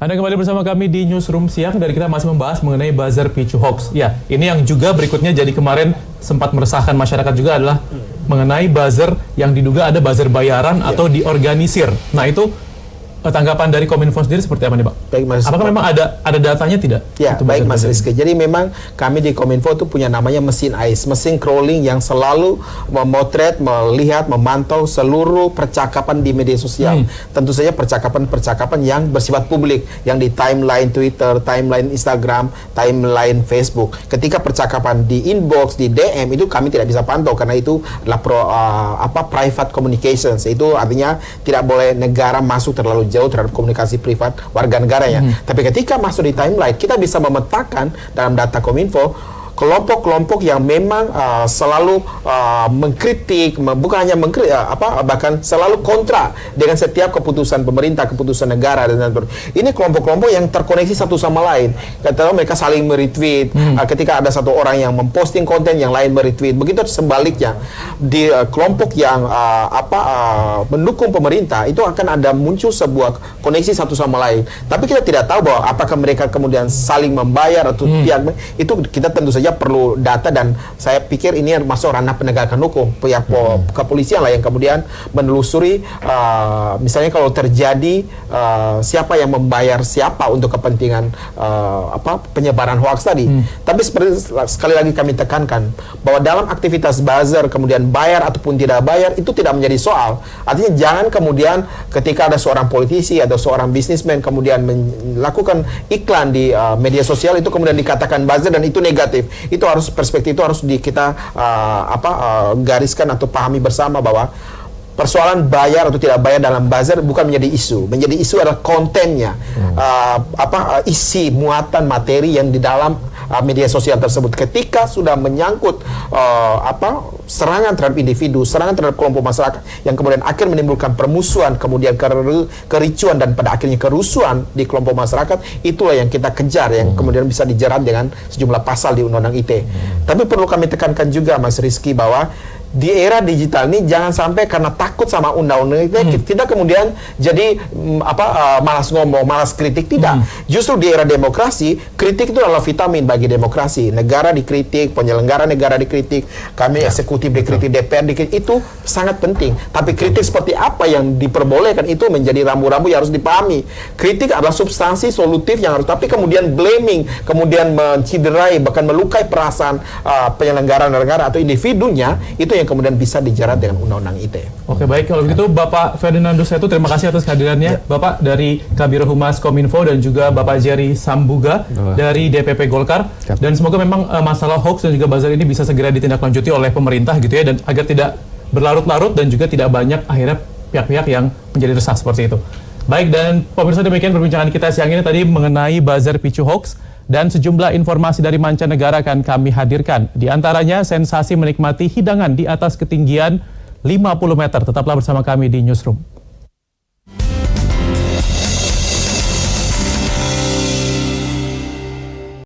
Anda kembali bersama kami di Newsroom Siang dan kita masih membahas mengenai buzzer picu hoax. Ya, ini yang juga berikutnya jadi kemarin sempat meresahkan masyarakat juga adalah mengenai buzzer yang diduga ada buzzer bayaran atau diorganisir. Nah, itu tanggapan dari Kominfo sendiri seperti apa nih, Pak? Baik, Mas. Apakah memang ada datanya tidak? Ya, baik Mas Rizky. Jadi memang kami di Kominfo itu punya namanya mesin AIS, mesin crawling yang selalu memotret, melihat, memantau seluruh percakapan di media sosial. Tentu saja percakapan-percakapan yang bersifat publik, yang di timeline Twitter, timeline Instagram, timeline Facebook. Ketika percakapan di inbox, di DM itu kami tidak bisa pantau karena itu adalah private communications. Itu artinya tidak boleh negara masuk terlalu jauh terhadap komunikasi privat warga negaranya. Tapi ketika masuk di timeline, kita bisa memetakan dalam data Kominfo kelompok-kelompok yang memang selalu mengkritik, bukan hanya mengkritik, bahkan selalu kontra dengan setiap keputusan pemerintah, keputusan negara dan ini kelompok-kelompok yang terkoneksi satu sama lain. Katakanlah mereka saling meretweet. Ketika ada satu orang yang memposting konten, yang lain meretweet. Begitu sebaliknya di kelompok yang mendukung pemerintah itu akan ada muncul sebuah koneksi satu sama lain. Tapi kita tidak tahu bahwa apakah mereka kemudian saling membayar atau pihak itu kita tentu saja perlu data dan saya pikir ini masuk ranah penegakan hukum pihak kepolisian lah yang kemudian menelusuri misalnya kalau terjadi siapa yang membayar siapa untuk kepentingan penyebaran hoax tadi. Tapi sekali lagi kami tekankan bahwa dalam aktivitas buzzer kemudian bayar ataupun tidak bayar itu tidak menjadi soal. Artinya jangan kemudian ketika ada seorang politisi atau seorang bisnismen kemudian melakukan iklan di media sosial itu kemudian dikatakan buzzer dan itu negatif. Itu harus perspektif itu harus kita gariskan atau pahami bersama bahwa persoalan bayar atau tidak bayar dalam buzzer bukan menjadi isu. Menjadi isu adalah kontennya, isi muatan materi yang di dalam media sosial tersebut. Ketika sudah menyangkut serangan terhadap individu, serangan terhadap kelompok masyarakat yang kemudian akan menimbulkan permusuhan, kemudian kericuan dan pada akhirnya kerusuhan di kelompok masyarakat, itulah yang kita kejar yang kemudian bisa dijerat dengan sejumlah pasal di Undang-Undang ITE. Tapi perlu kami tekankan juga Mas Rizky bahwa di era digital ini jangan sampai karena takut sama undang-undang itu tidak kemudian jadi malas ngomong, malas kritik, tidak. Justru di era demokrasi, kritik itu adalah vitamin bagi demokrasi. Negara dikritik, penyelenggara negara dikritik, kami eksekutif dikritik, DPR dikritik, itu sangat penting. Tapi kritik seperti apa yang diperbolehkan itu menjadi rambu-rambu yang harus dipahami. Kritik adalah substansi solutif yang harus, tapi kemudian blaming, kemudian menciderai, bahkan melukai perasaan penyelenggara negara atau individunya, itu yang kemudian bisa dijerat dengan Undang-Undang ITE. Oke, baik. Kalau begitu Bapak Ferdinando Setu, terima kasih atas kehadirannya. Bapak dari Kabiro Humas Kominfo dan juga Bapak Jerry Sambuga dari DPP Golkar. Dan semoga memang masalah hoax dan juga buzzer ini bisa segera ditindaklanjuti oleh pemerintah gitu ya, dan agar tidak berlarut-larut dan juga tidak banyak akhirnya pihak-pihak yang menjadi resah seperti itu. Baik, dan pemirsa, demikian perbincangan kita siang ini tadi mengenai buzzer picu hoax. Dan sejumlah informasi dari mancanegara akan kami hadirkan. Di antaranya sensasi menikmati hidangan di atas ketinggian 50 meter. Tetaplah bersama kami di Newsroom.